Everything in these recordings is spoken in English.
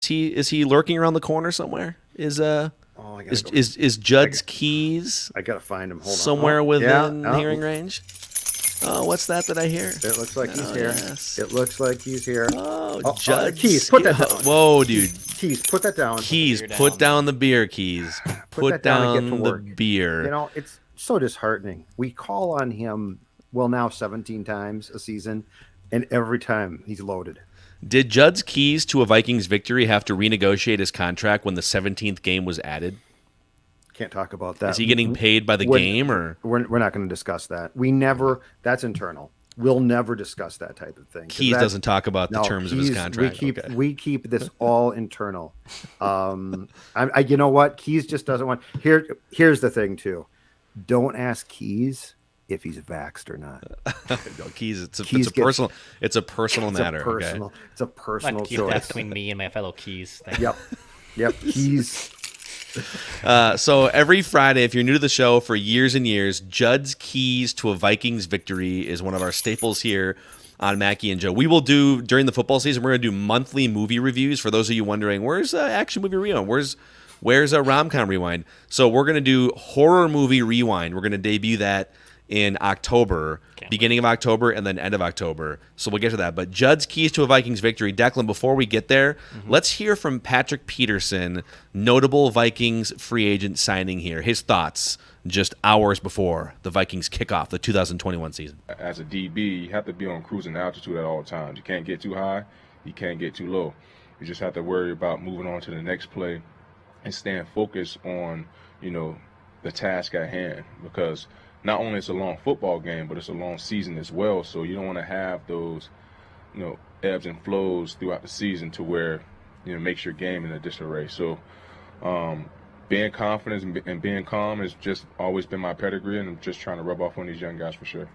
Is he lurking around the corner somewhere? Oh, I gotta go. Is Judd's keys I gotta find him. Hold on. somewhere Oh, yeah. within Oh, hearing range? Oh, what's that I hear? it looks like he's Oh, here. yes. It looks like he's here. Oh, Oh, Judd's Keys, put that down. Whoa, dude. Keys, put that down. Keys, beer put down. down the beer, Keys. Put that down and get to down the work. beer. It's so disheartening. We call on him, well, now 17 times a season, and every time he's loaded. Did Judd's keys to a Vikings victory have to renegotiate his contract when the 17th game was added? Can't talk about that. Is he getting paid by the game, or We're not going to discuss that. We never. That's internal. We'll never discuss that type of thing. Keys doesn't talk about the terms of his contract? We keep this all internal. You know what? Keys just doesn't want. Here's the thing too. Don't ask Keys if he's vaxxed or not. No, Keys. It's a personal matter. It's a personal Keep choice. that between me and my fellow Keys. Thank you. Yep. Keys. So every Friday, if you're new to the show for years and years, Judd's keys to a Vikings victory is one of our staples here on Mackie and Joe. We will do, during the football season, we're going to do monthly movie reviews. For those of you wondering, where's Action Movie Rewind? Where's a Rom-Com Rewind? So we're going to do Horror Movie Rewind. We're going to debut that in October, beginning of October, and then end of October. So we'll get to that. But Judd's keys to a Vikings victory. Declan, before we get there, let's hear from Patrick Peterson, notable Vikings free agent signing here. His thoughts just hours before the Vikings kick off the 2021 season. As a DB, you have to be on cruising altitude at all times. You can't get too high. You can't get too low. You just have to worry about moving on to the next play and staying focused on, the task at hand, because not only it's a long football game, but it's a long season as well. So you don't want to have those, ebbs and flows throughout the season to where, makes your game in a disarray. So being confident and being calm has just always been my pedigree, and I'm just trying to rub off on these young guys for sure.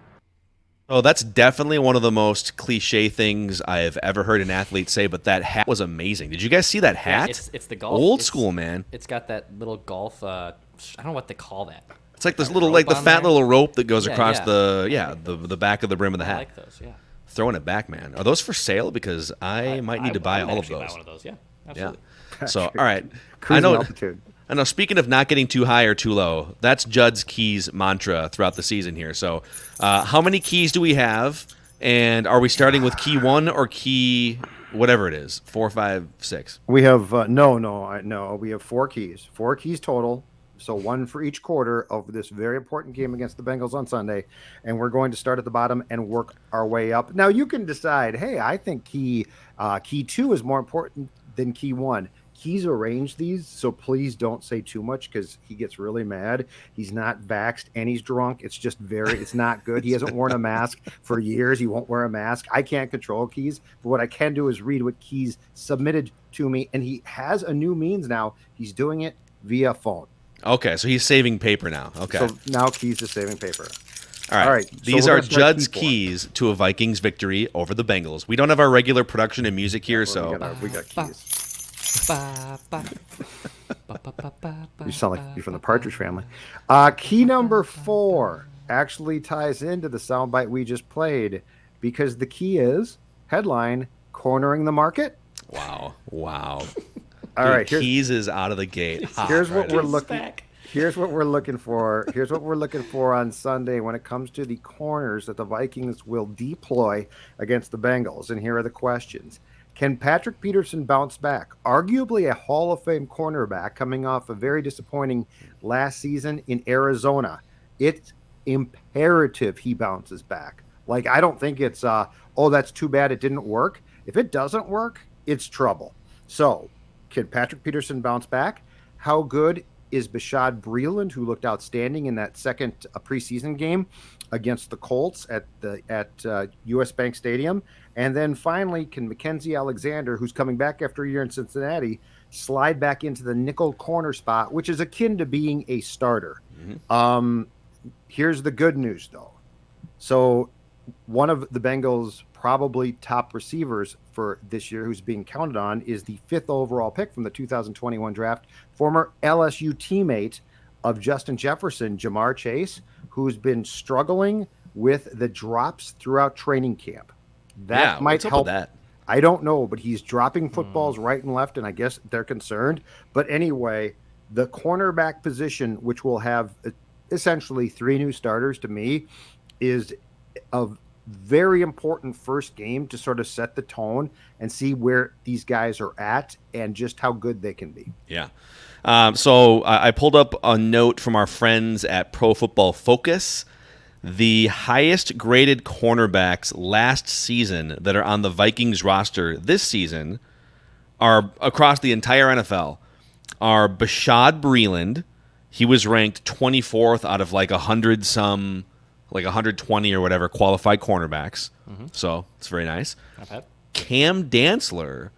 Oh, that's definitely one of the most cliche things I've ever heard an athlete say, but that hat was amazing. Did you guys see that hat? Yeah, it's the golf. Old school, man. It's got that little golf, I don't know what they call that. It's like this little, the fat there? little rope that goes across yeah. the back of the brim of the hat. I like those, yeah. Throwing it back, man. Are those for sale? Because I might need to buy all of those. Buy one of those, yeah. Absolutely. Yeah. So, all right. Cruising altitude. I know. Speaking of not getting too high or too low, that's Judd's keys mantra throughout the season here. So, how many keys do we have? And are we starting with key 1 or key whatever it is? 4, 5, 6. We have no. We have 4 keys. 4 keys total. So 1 for each quarter of this very important game against the Bengals on Sunday. And we're going to start at the bottom and work our way up. Now you can decide, hey, I think key 2 is more important than key 1. Keys arranged these, so please don't say too much because he gets really mad. He's not vaxxed and he's drunk. It's not good. He hasn't worn a mask for years. He won't wear a mask. I can't control Keys, but what I can do is read what Keys submitted to me, and he has a new means now. He's doing it via phone. Okay, so he's saving paper now. Okay. So now Keys is saving paper. All right. These are Judd's keys to a Vikings victory over the Bengals. We don't have our regular production and music here, so we got keys. You sound like you're from the Partridge Family. Key number 4 actually ties into the soundbite we just played because the key is headline cornering the market. Wow. All Dude, right, Keys is out of the gate. Here's what we're looking. Here's what we're looking for. Here's what we're looking for on Sunday when it comes to the corners that the Vikings will deploy against the Bengals. And here are the questions. Can Patrick Peterson bounce back? Arguably a Hall of Fame cornerback coming off a very disappointing last season in Arizona. It's imperative he bounces back. Like, I don't think it's, that's too bad it didn't work. If it doesn't work, it's trouble. So, can Patrick Peterson bounce back? How good is Bashaud Breeland, who looked outstanding in that second preseason game against the Colts at US Bank Stadium? And then finally, can Mackenzie Alexander, who's coming back after a year in Cincinnati, slide back into the nickel corner spot, which is akin to being a starter? Mm-hmm. Here's the good news, though. So one of the Bengals' probably top receivers for this year, who's being counted on, is the 5th overall pick from the 2021 draft, former LSU teammate of Justin Jefferson, Jamar Chase, who's been struggling with the drops throughout training camp. That might help. I don't know, but he's dropping footballs right and left, and I guess they're concerned. But anyway, the cornerback position, which will have essentially 3 new starters to me, is a very important first game to sort of set the tone and see where these guys are at and just how good they can be. Yeah. So I pulled up a note from our friends at Pro Football Focus. The highest graded cornerbacks last season that are on the Vikings roster this season are across the entire NFL are Bashaud Breeland. He was ranked 24th out of like 100 some, like 120 or whatever qualified cornerbacks. So it's very nice. Not bad. Cam Dantzler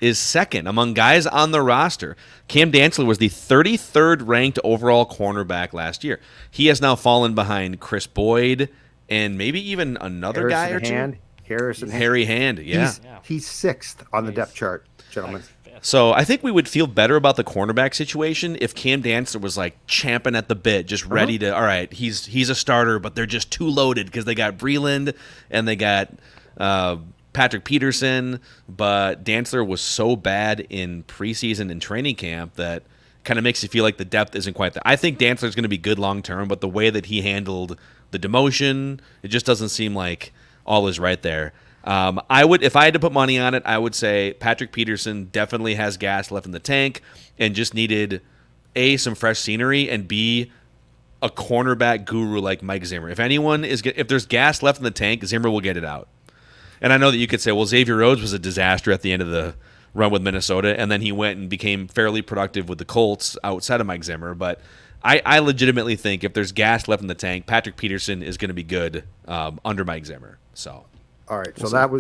is second among guys on the roster. Cam Dantzler was the 33rd ranked overall cornerback last year. He has now fallen behind Chris Boyd and maybe even another guy or two. Harry Hand, yeah. He's 6th on the depth chart, gentlemen. So I think we would feel better about the cornerback situation if Cam Dantzler was like champing at the bit, just ready to, all right, he's a starter, but they're just too loaded because they got Breeland and they got Patrick Peterson, but Dantzler was so bad in preseason and training camp that kind of makes you feel like the depth isn't quite there. I think Dantzler's going to be good long term, but the way that he handled the demotion, it just doesn't seem like all is right there. I would, if I had to put money on it, I would say Patrick Peterson definitely has gas left in the tank and just needed A, some fresh scenery, and B, a cornerback guru like Mike Zimmer. If there's gas left in the tank, Zimmer will get it out. And I know that you could say, well, Xavier Rhodes was a disaster at the end of the run with Minnesota, and then he went and became fairly productive with the Colts outside of Mike Zimmer. But I legitimately think if there's gas left in the tank, Patrick Peterson is going to be good under Mike Zimmer. So, all right. So that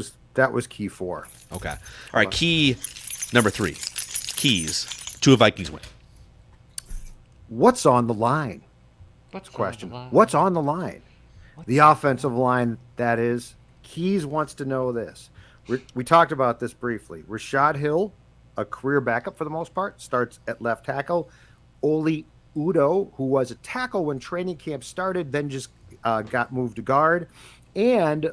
was key 4. Okay. All right. Key number 3. Keys to a Vikings win. What's on the line? What's on the line? The offensive line, that is. Keys wants to know this. We talked about this briefly. Rashad Hill, a career backup for the most part, starts at left tackle. Oli Udoh, who was a tackle when training camp started, then just got moved to guard. And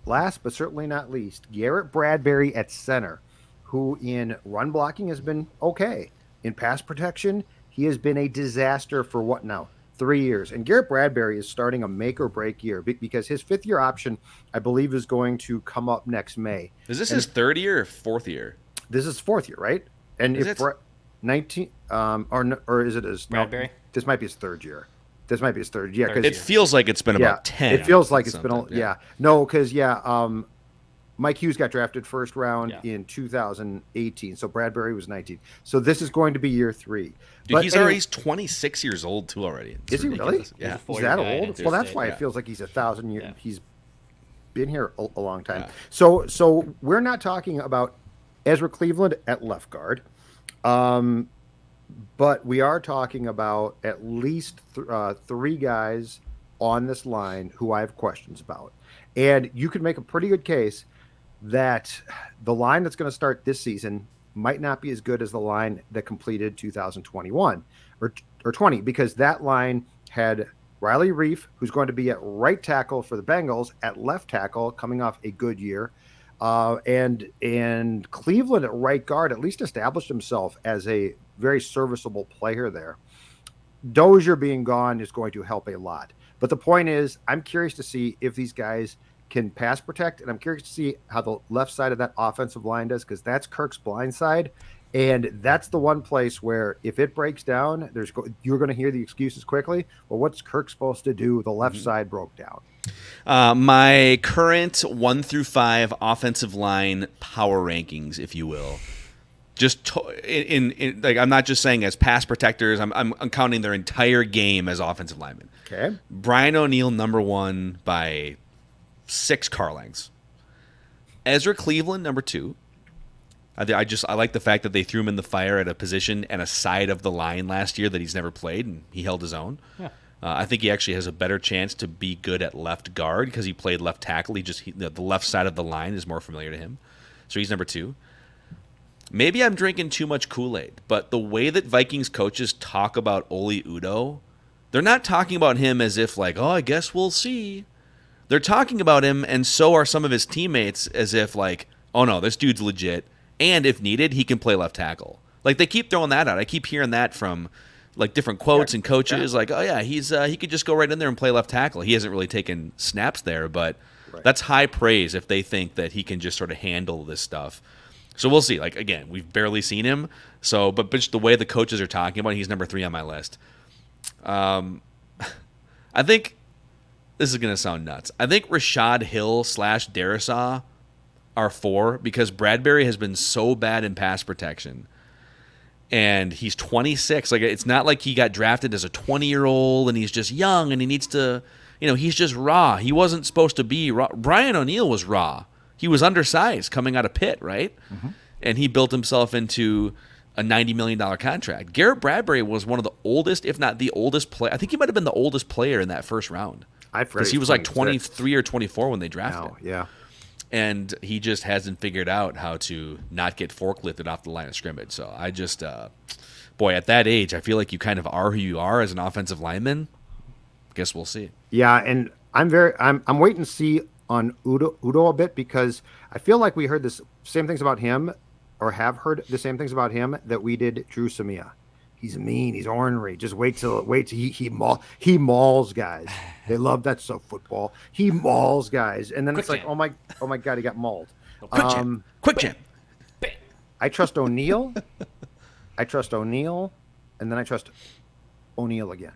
last but certainly not least, Garrett Bradbury at center, who in run blocking has been okay. In pass protection, he has been a disaster for what now? 3 years. And Garrett Bradbury is starting a make or break year because his 5th year option, I believe, is going to come up next May. Is this his 3rd year or 4th year? This is 4th year, right? And is if 19 or is it his Bradbury? No, this might be his 3rd year. This might be his 3rd year. It feels like it's been about 10. It feels like it's been No, because Mike Hughes got drafted first round in 2018, so Bradbury was 19. So this is going to be year 3. Dude, he's 26 years old too already. Is he really? Yeah. Is that old? Well, that's why it feels like he's 1,000 years. Yeah. He's been here a long time. Yeah. So we're not talking about Ezra Cleveland at left guard, but we are talking about at least 3 guys on this line who I have questions about. And you could make a pretty good case that the line that's going to start this season might not be as good as the line that completed 2021 or 20, because that line had Riley Reif, who's going to be at right tackle for the Bengals, at left tackle, coming off a good year, and Cleveland at right guard at least established himself as a very serviceable player there. Dozier being gone is going to help a lot. But the point is, I'm curious to see if these guys can pass protect, and I'm curious to see how the left side of that offensive line does, because that's Kirk's blind side, and that's the one place where if it breaks down, you're going to hear the excuses quickly. Well, what's Kirk supposed to do? The left side broke down. My current 1 through 5 offensive line power rankings, if you will. Just in like, I'm not just saying as pass protectors. I'm counting their entire game as offensive linemen. Okay. Brian O'Neill, number 1 by 6 car lengths. Ezra Cleveland, number 2. I like the fact that they threw him in the fire at a position and a side of the line last year that he's never played, and he held his own. Yeah. I think he actually has a better chance to be good at left guard because he played left tackle. The left side of the line is more familiar to him. So he's number 2. Maybe I'm drinking too much Kool-Aid, but the way that Vikings coaches talk about Oli Udoh, they're not talking about him as if like, oh, I guess we'll see. They're talking about him, and so are some of his teammates, as if like, oh no, this dude's legit. And if needed, he can play left tackle. Like they keep throwing that out. I keep hearing that from like different quotes and coaches. Like, oh yeah, he could just go right in there and play left tackle. He hasn't really taken snaps there, but that's high praise if they think that he can just sort of handle this stuff. So we'll see. Like again, we've barely seen him. So, but just the way the coaches are talking about, he's number 3 on my list. I think this is gonna sound nuts. I think Rashad Hill / Darisaw are 4 because Bradbury has been so bad in pass protection. And he's 26. Like it's not like he got drafted as a 20-year-old and he's just young and he needs to, he's just raw. He wasn't supposed to be raw. Brian O'Neill was raw. He was undersized coming out of Pitt, right? Mm-hmm. And he built himself into a $90 million contract. Garrett Bradbury was one of the oldest, if not the oldest player. I think he might have been the oldest player in that first round. Because he was like 23 or 24 when they drafted him. Yeah. And he just hasn't figured out how to not get forklifted off the line of scrimmage. So I just, boy, at that age, I feel like you kind of are who you are as an offensive lineman. Guess we'll see. Yeah, and I'm waiting to see on Udo a bit because I feel like we heard the same things about him, or have heard the same things about him that we did Drew Samia. He's mean. He's ornery. Just wait till he mauls guys. They love that stuff. Football. He mauls guys, and then it's like, oh my God, he got mauled. Quick jam. I trust O'Neill. And then I trust O'Neill again.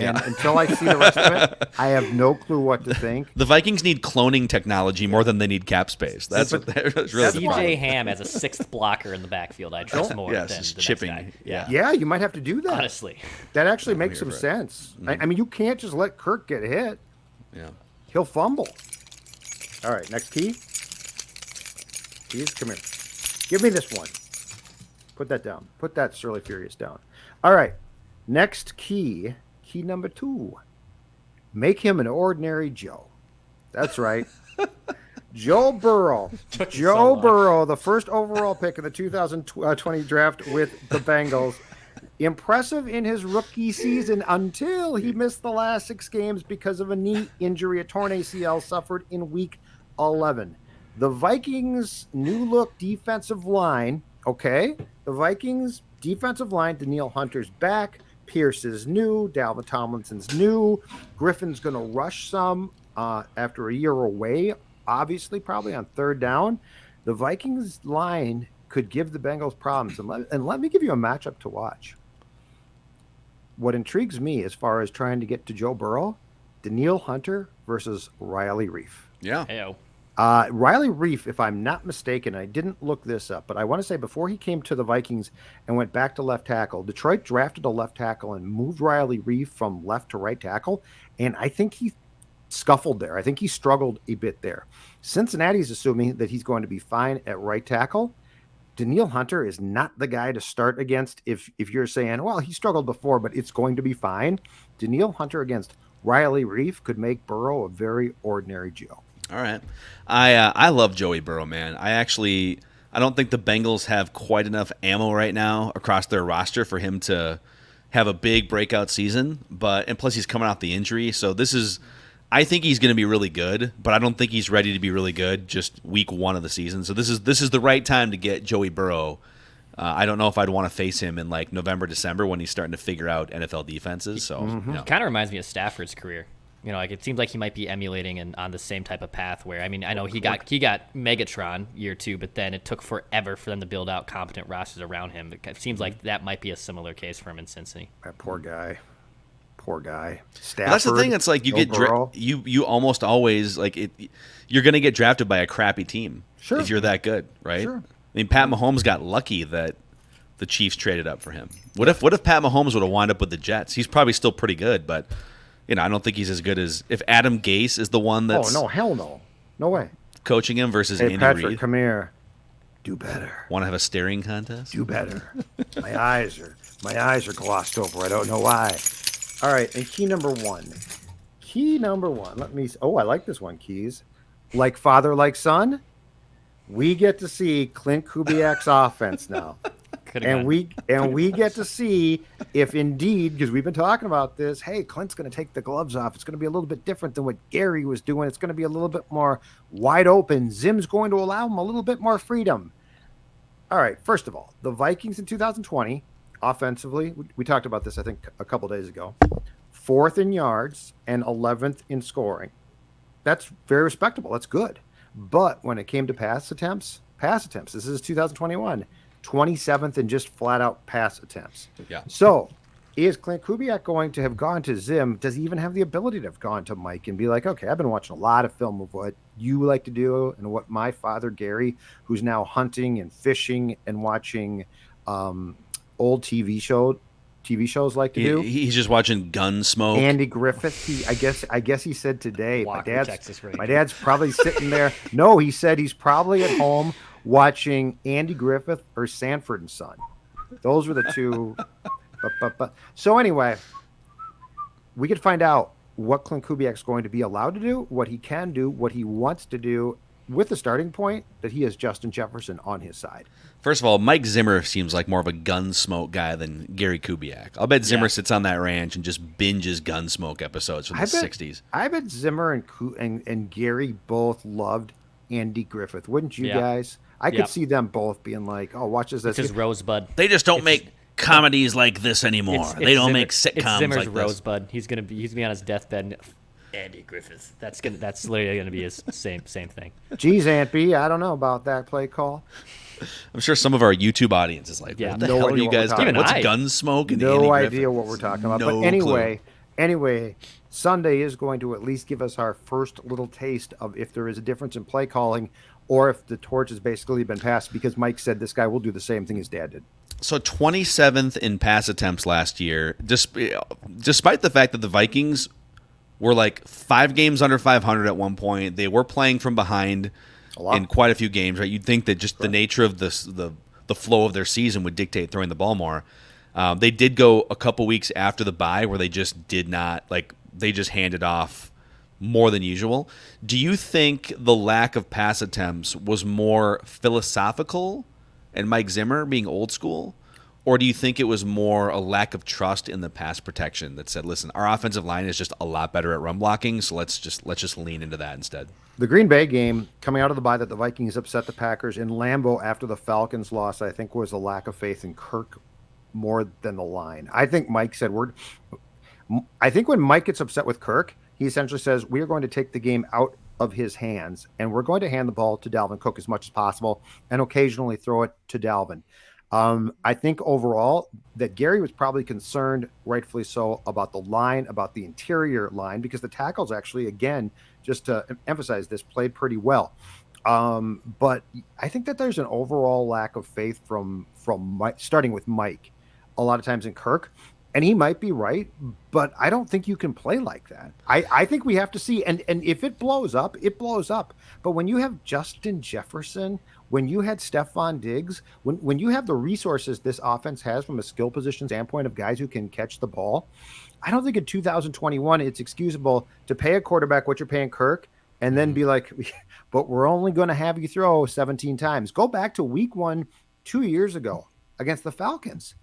And until I see the rest of it, I have no clue what to think. The Vikings need cloning technology more than they need cap space. That's really CJ Ham as a 6th blocker in the backfield. I trust more than the chipping. Next guy. Yeah, you might have to do that. Honestly, that actually makes some sense. Mm-hmm. I mean, you can't just let Kirk get hit. Yeah, he'll fumble. All right, next key. Keys, come here. Give me this one. Put that down. Put that Surly Furious down. All right, next key. Key number 2, make him an ordinary Joe. That's right. Joe Burrow. Burrow, the first overall pick in the 2020 draft with the Bengals. Impressive in his rookie season until he missed the last 6 games because of a knee injury, a torn ACL suffered in week 11. The Vikings' new look defensive line, the Vikings' defensive line, Danielle Hunter's back. Pierce is new. Dalvin Tomlinson's new. Griffin's going to rush some after a year away, obviously, probably on 3rd down. The Vikings line could give the Bengals problems. And let me give you a matchup to watch. What intrigues me as far as trying to get to Joe Burrow, Danielle Hunter versus Riley Reef. Yeah. Hey-o. Riley Reef, if I'm not mistaken, I didn't look this up, but I want to say before he came to the Vikings and went back to left tackle, Detroit drafted a left tackle and moved Riley Reef from left to right tackle, and I think he scuffled there. I think he struggled a bit there. Cincinnati's assuming that he's going to be fine at right tackle. Danielle Hunter is not the guy to start against if you're saying, well, he struggled before, but it's going to be fine. Danielle Hunter against Riley Reef could make Burrow a very ordinary Joe. All right. I love Joey Burrow, man. I don't think the Bengals have quite enough ammo right now across their roster for him to have a big breakout season. And plus he's coming off the injury. So I think he's going to be really good, but I don't think he's ready to be really good just week 1 of the season. So this is the right time to get Joey Burrow. I don't know if I'd want to face him in like November, December when he's starting to figure out NFL defenses. So kind of reminds me of Stafford's career. Like it seems like he might be emulating and on the same type of path where, I mean, I know he got Megatron year 2, but then it took forever for them to build out competent rosters around him. It seems like that might be a similar case for him in Cincinnati. That poor guy. Stafford, that's the thing. It's like you get you almost always you're going to get drafted by a crappy team if you're that good, right? Sure. I mean, Pat Mahomes got lucky that the Chiefs traded up for him. What if Pat Mahomes would have wound up with the Jets? He's probably still pretty good, but I don't think he's as good as if Adam Gase is the one that's hell no. No way. Coaching him versus Andy Patrick, Reid. Come here. Do better. Want to have a staring contest? Do better. My eyes are glossed over. I don't know why. All right, and key number 1. Let me. Oh, I like this one. Keys, like father, like son. We get to see Clint Kubiak's offense now, and we get to see if indeed, because we've been talking about this, hey, Clint's going to take the gloves off. It's going to be a little bit different than what Gary was doing. It's going to be a little bit more wide open. Zim's going to allow him a little bit more freedom. All right, first of all, the Vikings in 2020, offensively, we talked about this, I think, a couple days ago. 4th in yards and 11th in scoring. That's very respectable. That's good. But when it came to pass attempts, this is 2021, 27th in just flat out pass attempts. Yeah. So is Clint Kubiak going to have gone to Zim? Does he even have the ability to have gone to Mike and be like, okay, I've been watching a lot of film of what you like to do and what my father, Gary, who's now hunting and fishing and watching old TV shows like to do. He's just watching Gunsmoke. Andy Griffith. I guess he said today. Walker, Texas Ranger. My dad's probably sitting there. No, he said he's probably at home watching Andy Griffith or Sanford and Son. Those were the two. So anyway, we could find out what Clint Kubiak's going to be allowed to do, what he can do, what he wants to do, with the starting point that he has Justin Jefferson on his side. First of all, Mike Zimmer seems like more of a Gunsmoke guy than Gary Kubiak. I'll bet Zimmer sits on that ranch and just binges Gunsmoke episodes from the 60s. I bet Zimmer and Gary both loved Andy Griffith. Wouldn't you guys? I could see them both being like, oh, watch this. It's his Rosebud. They just don't make comedies like this anymore. They don't make sitcoms it's Zimmer's like this. Rosebud. He's gonna be on his deathbed. And Andy Griffith. That's literally gonna be his same thing. Geez, Aunt B, I don't know about that play call. I'm sure some of our YouTube audience is like, what the hell are you guys doing? What's Gunsmoke and Andy No Griffith? idea what we're talking about. No But anyway, Sunday is going to at least give us our first little taste of if there is a difference in play calling or if the torch has basically been passed, because Mike said this guy will do the same thing his dad did. So 27th in pass attempts last year, despite the fact that the Vikings were like 5 games under 500 at one point. They were playing from behind in quite a few games, right? You'd think that just the nature of the flow of their season would dictate throwing the ball more. They did go a couple weeks after the bye where they just did not, like, they just handed off more than usual. Do you think the lack of pass attempts was more philosophical and Mike Zimmer being old school? Or do you think it was more a lack of trust in the pass protection that said, listen, our offensive line is just a lot better at run blocking, so let's just lean into that instead? The Green Bay game, coming out of the bye that the Vikings upset the Packers in Lambeau after the Falcons loss, I think was a lack of faith in Kirk more than the line. I think Mike said, I think when Mike gets upset with Kirk, he essentially says, we are going to take the game out of his hands, and we're going to hand the ball to Dalvin Cook as much as possible and occasionally throw it to Dalvin. I think overall that Gary was probably concerned, rightfully so, about the line, about the interior line, because the tackles actually, again, just to emphasize this, played pretty well. But I think that there's an overall lack of faith from Mike, starting with Mike, a lot of times in Kirk. And he might be right, but I don't think you can play like that. I think we have to see, and if it blows up, it blows up. But when you have Justin Jefferson, when you had Stephon Diggs, when you have the resources this offense has from a skill position standpoint of guys who can catch the ball, I don't think in 2021 it's excusable to pay a quarterback what you're paying Kirk and then be like, but we're only going to have you throw 17 times. Go back to week 1 2 years ago against the Falcons.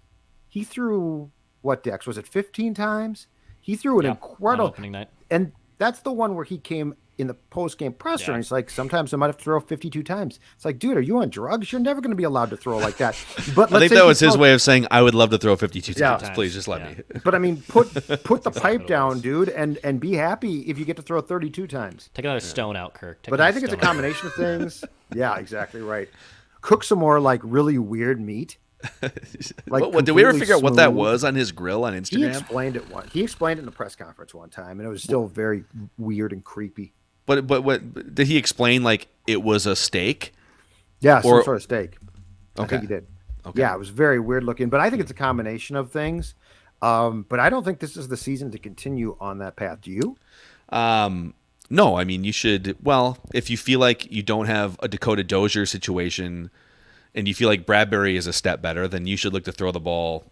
He threw... what, Dex? Was it 15 times? He threw an incredible opening night. And that's the one where he came in the post-game presser, and he's like, sometimes I might have to throw 52 times. It's like, dude, are you on drugs? You're never going to be allowed to throw like that. But I think that was his way of saying, I would love to throw 52 times. Yeah. Please, just let me. But, I mean, put the pipe down, dude, and be happy if you get to throw 32 times. Take another stone out, Kirk. But I think it's a combination of things. Yeah, exactly right. Cook some more, like, really weird meat. Like, did we ever figure out what that was on his grill on Instagram? He explained it in a press conference one time, and it was still very weird and creepy. But what did he explain? Like it was a steak? Yeah, some sort of steak. Okay. I think he did. Okay. Yeah, it was very weird looking, but I think it's a combination of things. But I don't think this is the season to continue on that path. Do you? No, I mean you should. Well, if you feel like you don't have a Dakota Dozier situation. And you feel like Bradbury is a step better, then you should look to throw the ball,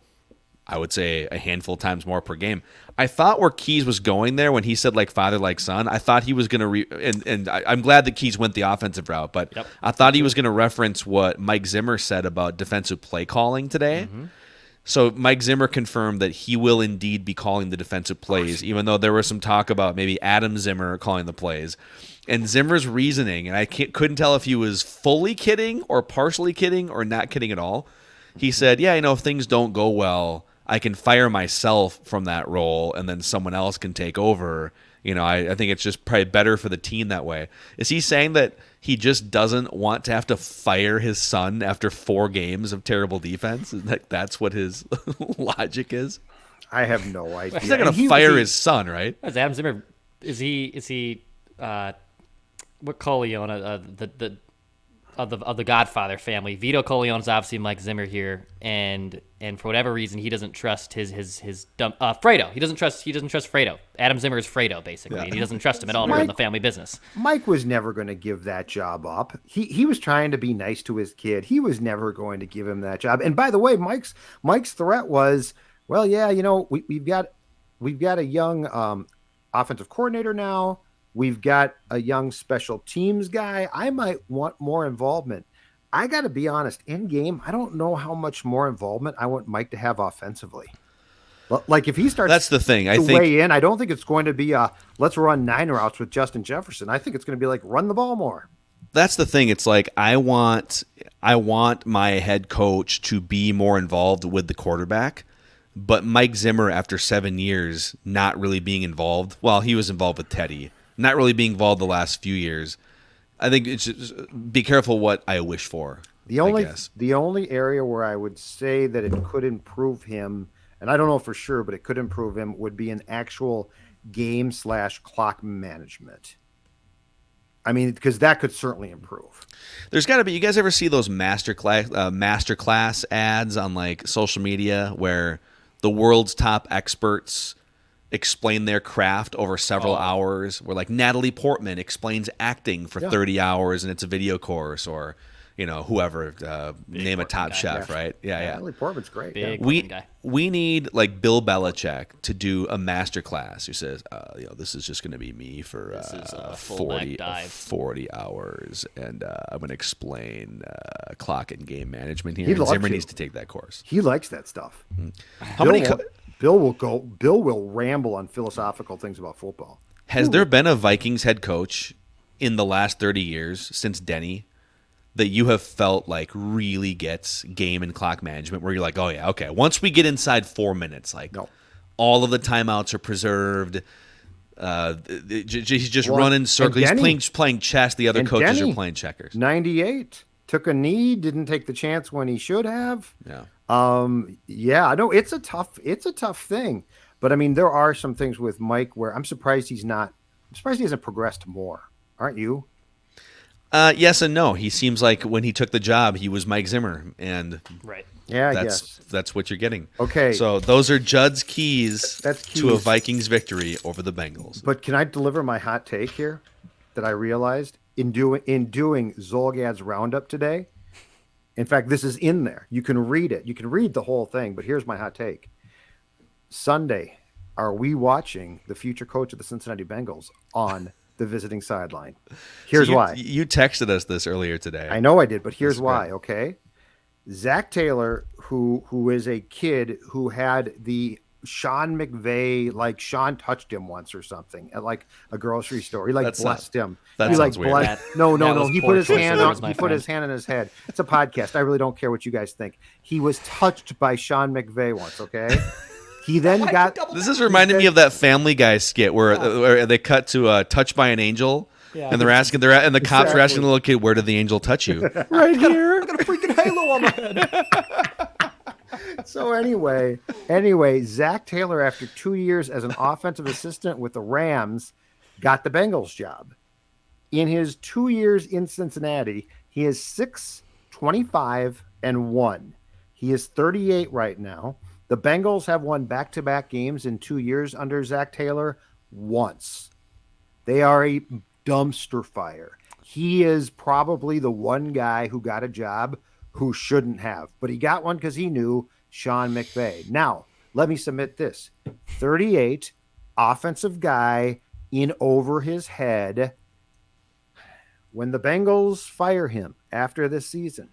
I would say, a handful of times more per game. I thought where Keys was going there when he said like father, like son, I thought he was going to and I'm glad that Keys went the offensive route, but I thought he was going to reference what Mike Zimmer said about defensive play calling today. So Mike Zimmer confirmed that he will indeed be calling the defensive plays, even though there was some talk about maybe Adam Zimmer calling the plays. And Zimmer's reasoning, and I couldn't tell if he was fully kidding or partially kidding or not kidding at all. He said, yeah, if things don't go well, I can fire myself from that role and then someone else can take over. I think it's just probably better for the team that way. Is he saying that he just doesn't want to have to fire his son after 4 games of terrible defense? That's what his logic is? I have no idea. He's not going to fire his son, right? As Adam Zimmer, is he what Corleone of the Godfather family? Vito Corleone's obviously Mike Zimmer here, and for whatever reason he doesn't trust his Fredo. He doesn't trust Fredo. Adam Zimmer is Fredo basically, and he doesn't trust him at all to run the family business. Mike was never going to give that job up. He was trying to be nice to his kid. He was never going to give him that job. And by the way, Mike's threat was, well, yeah, we've got a young offensive coordinator now. We've got a young special teams guy. I might want more involvement. I got to be honest, in game, I don't know how much more involvement I want Mike to have offensively. Like if he starts that's the thing. I think weigh in, I don't think it's going to be let's run 9 routes with Justin Jefferson. I think it's going to be like run the ball more. That's the thing. It's like I want my head coach to be more involved with the quarterback. But Mike Zimmer, after 7 years, not really being involved. Well, he was involved with Teddy. Not really being involved the last few years. I think it's just, be careful what I wish for. The only area where I would say that it could improve him, and I don't know for sure, but it could improve him, would be an actual game/clock management. I mean, because that could certainly improve. There's got to be. You guys ever see those masterclass ads on like social media where the world's top experts explain their craft over several hours, where like Natalie Portman explains acting for 30 hours and it's a video course, or whoever, name a top chef, right? Yeah. Natalie Portman's great. We need like Bill Belichick to do a master class who says, this is just going to be me for 40 hours, and I'm going to explain clock and game management here. And Zimmer needs to take that course. He likes that stuff. How many? Bill will ramble on philosophical things about football. Has there been a Vikings head coach in the last 30 years since Denny that you have felt like really gets game and clock management, where you're like, oh yeah, okay, once we get inside 4 minutes, like all of the timeouts are preserved. He's just running circles. He's playing chess. The other coaches are playing checkers. 98 took a knee, didn't take the chance when he should have. Yeah. I know it's a tough thing, but I mean, there are some things with Mike where I'm surprised he hasn't progressed more. Aren't you? Yes and no. He seems like when he took the job, he was Mike Zimmer, and right. Yeah, that's what you're getting. Okay. So those are Judd's keys to a Vikings victory over the Bengals. But can I deliver my hot take here that I realized in doing Zolgad's roundup today? In fact, this is in there. You can read it. You can read the whole thing, but here's my hot take. Sunday, are we watching the future coach of the Cincinnati Bengals on the visiting sideline? Here's why. You texted us this earlier today. I know I did, but here's why, okay? Zach Taylor, who is a kid who had the Sean McVay, like Sean touched him once or something at like a grocery store. He blessed him. That sounds weird. No. He put his hand on. He put his hand on his head. It's a podcast. I really don't care what you guys think. He was touched by Sean McVay once. Okay. He then got. This is reminding me of that Family Guy skit where they cut to "Touched by an Angel." Yeah, and the cops are asking the little kid, "Where did the angel touch you?" Right here. I got a freaking halo on my head. So anyway, Zach Taylor, after 2 years as an offensive assistant with the Rams, got the Bengals job. In his 2 years in Cincinnati, he is 6-25-1. He is 38 right now. The Bengals have won back-to-back games in 2 years under Zach Taylor once. They are a dumpster fire. He is probably the one guy who got a job who shouldn't have, but he got one because he knew Sean McVay. Now, let me submit this. 38, offensive guy in over his head. When the Bengals fire him after this season,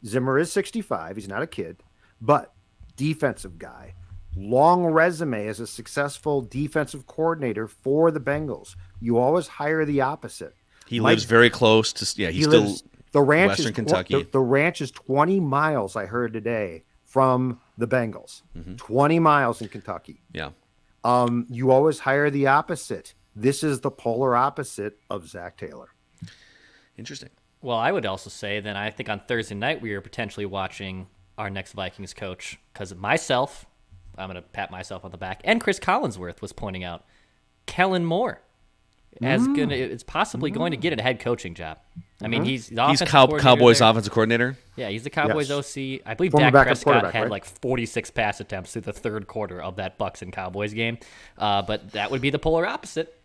Zimmer is 65. He's not a kid, but defensive guy, long resume as a successful defensive coordinator for the Bengals. You always hire the opposite. He lives very close to. Yeah, he's still the ranch Western is Kentucky. The ranch is 20 miles. I heard today from the Bengals. 20 miles in Kentucky. Yeah. You always hire the opposite. This is the polar opposite of Zach Taylor. Interesting. Well, I would also say then I think on Thursday night we are potentially watching our next Vikings coach because myself, I'm going to pat myself on the back, and Chris Collinsworth was pointing out Kellen Moore is possibly going to get a head coaching job. I mean, he's the Cowboys offensive coordinator. Yeah, he's the Cowboys OC. I believe Former Dak Prescott had right? like 46 pass attempts through the third quarter of that Bucs and Cowboys game. But that would be the polar opposite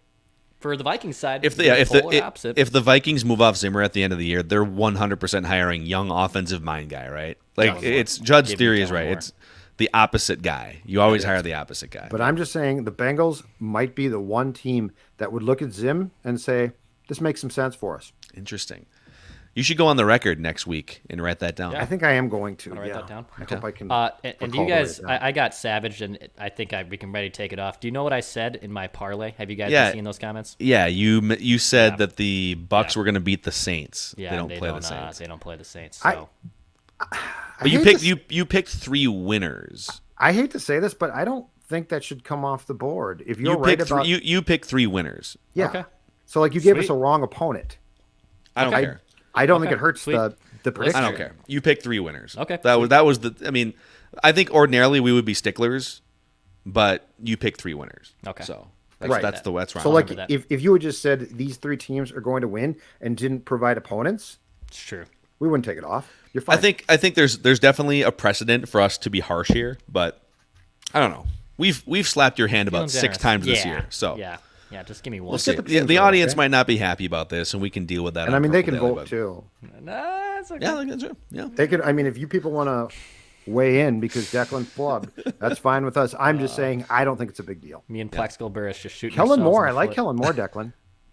for the Vikings side. If the Vikings move off Zimmer at the end of the year, they're 100% hiring young offensive mind guy, right? Like it's Judd's theory is right. It's the opposite guy. You always hire the opposite guy. But I'm just saying the Bengals might be the one team that would look at Zim and say, this makes some sense for us. Interesting. You should go on the record next week and write that down. Yeah. I think I am going to. Write that down. I hope I can. And do you guys? I got savaged, and I think we can ready to take it off. Do you know what I said in my parlay? Have you guys been seeing those comments? Yeah, you said that the Bucs were going to beat the Saints. Yeah, they don't play the Saints. They don't play the Saints. So. But you picked 3 winners. I hate to say this, but I don't think that should come off the board. If you're right about you picked 3 winners. Yeah. Okay. So like you gave us a wrong opponent. I don't care. I don't think it hurts the prediction. I don't care. You picked 3 winners. Okay. That was the. I mean, I think ordinarily we would be sticklers, but you picked 3 winners. Okay. So Right. that's wrong. So like if you had just said these 3 teams are going to win and didn't provide opponents, It's true. we wouldn't take it off. You're fine. I think there's definitely a precedent for us to be harsh here, but I don't know. We've slapped your hand about 6 times this year. So yeah, just give me one. we'll see. The audience might not be happy about this, and we can deal with that. And I mean, they can vote too. Nah, it's okay. Yeah, that's true. Yeah, They could. I mean, if you people want to weigh in because Declan flubbed, that's fine with us. I'm just saying I don't think it's a big deal. Me and Plexical Burris just shooting. Kellen ourselves Moore, in I the like foot. Kellen Moore, Declan.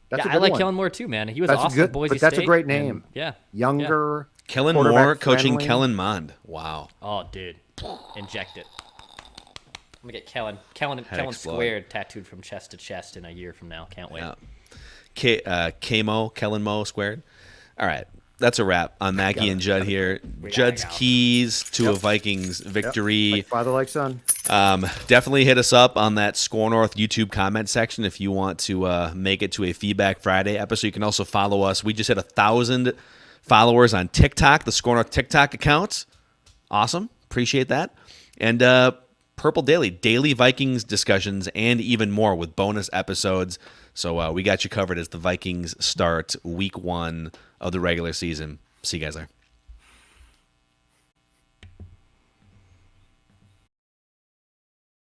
That's a good I like one. Kellen Moore too, man. He was That's awesome good, at Boise but that's State, a great name. And, Younger. Kellen Moore coaching friendly. Kellen Mond. Wow. Oh, dude, inject it. I'm gonna get Kellen explode. squared tattooed from chest to chest in a year from now. Can't wait. Yeah. Kellen Mo squared. All right. That's a wrap on Mackie and Judd here. Judd's keys to a Vikings victory. Like father, like son. Definitely hit us up on that SKOR North YouTube comment section if you want to make it to a Feedback Friday episode. You can also follow us. We just hit 1,000 followers on TikTok, the SKOR North TikTok account. Awesome. Appreciate that. And Purple daily Vikings discussions, and even more with bonus episodes. So we got you covered as the Vikings start week 1 of the regular season. See you guys there.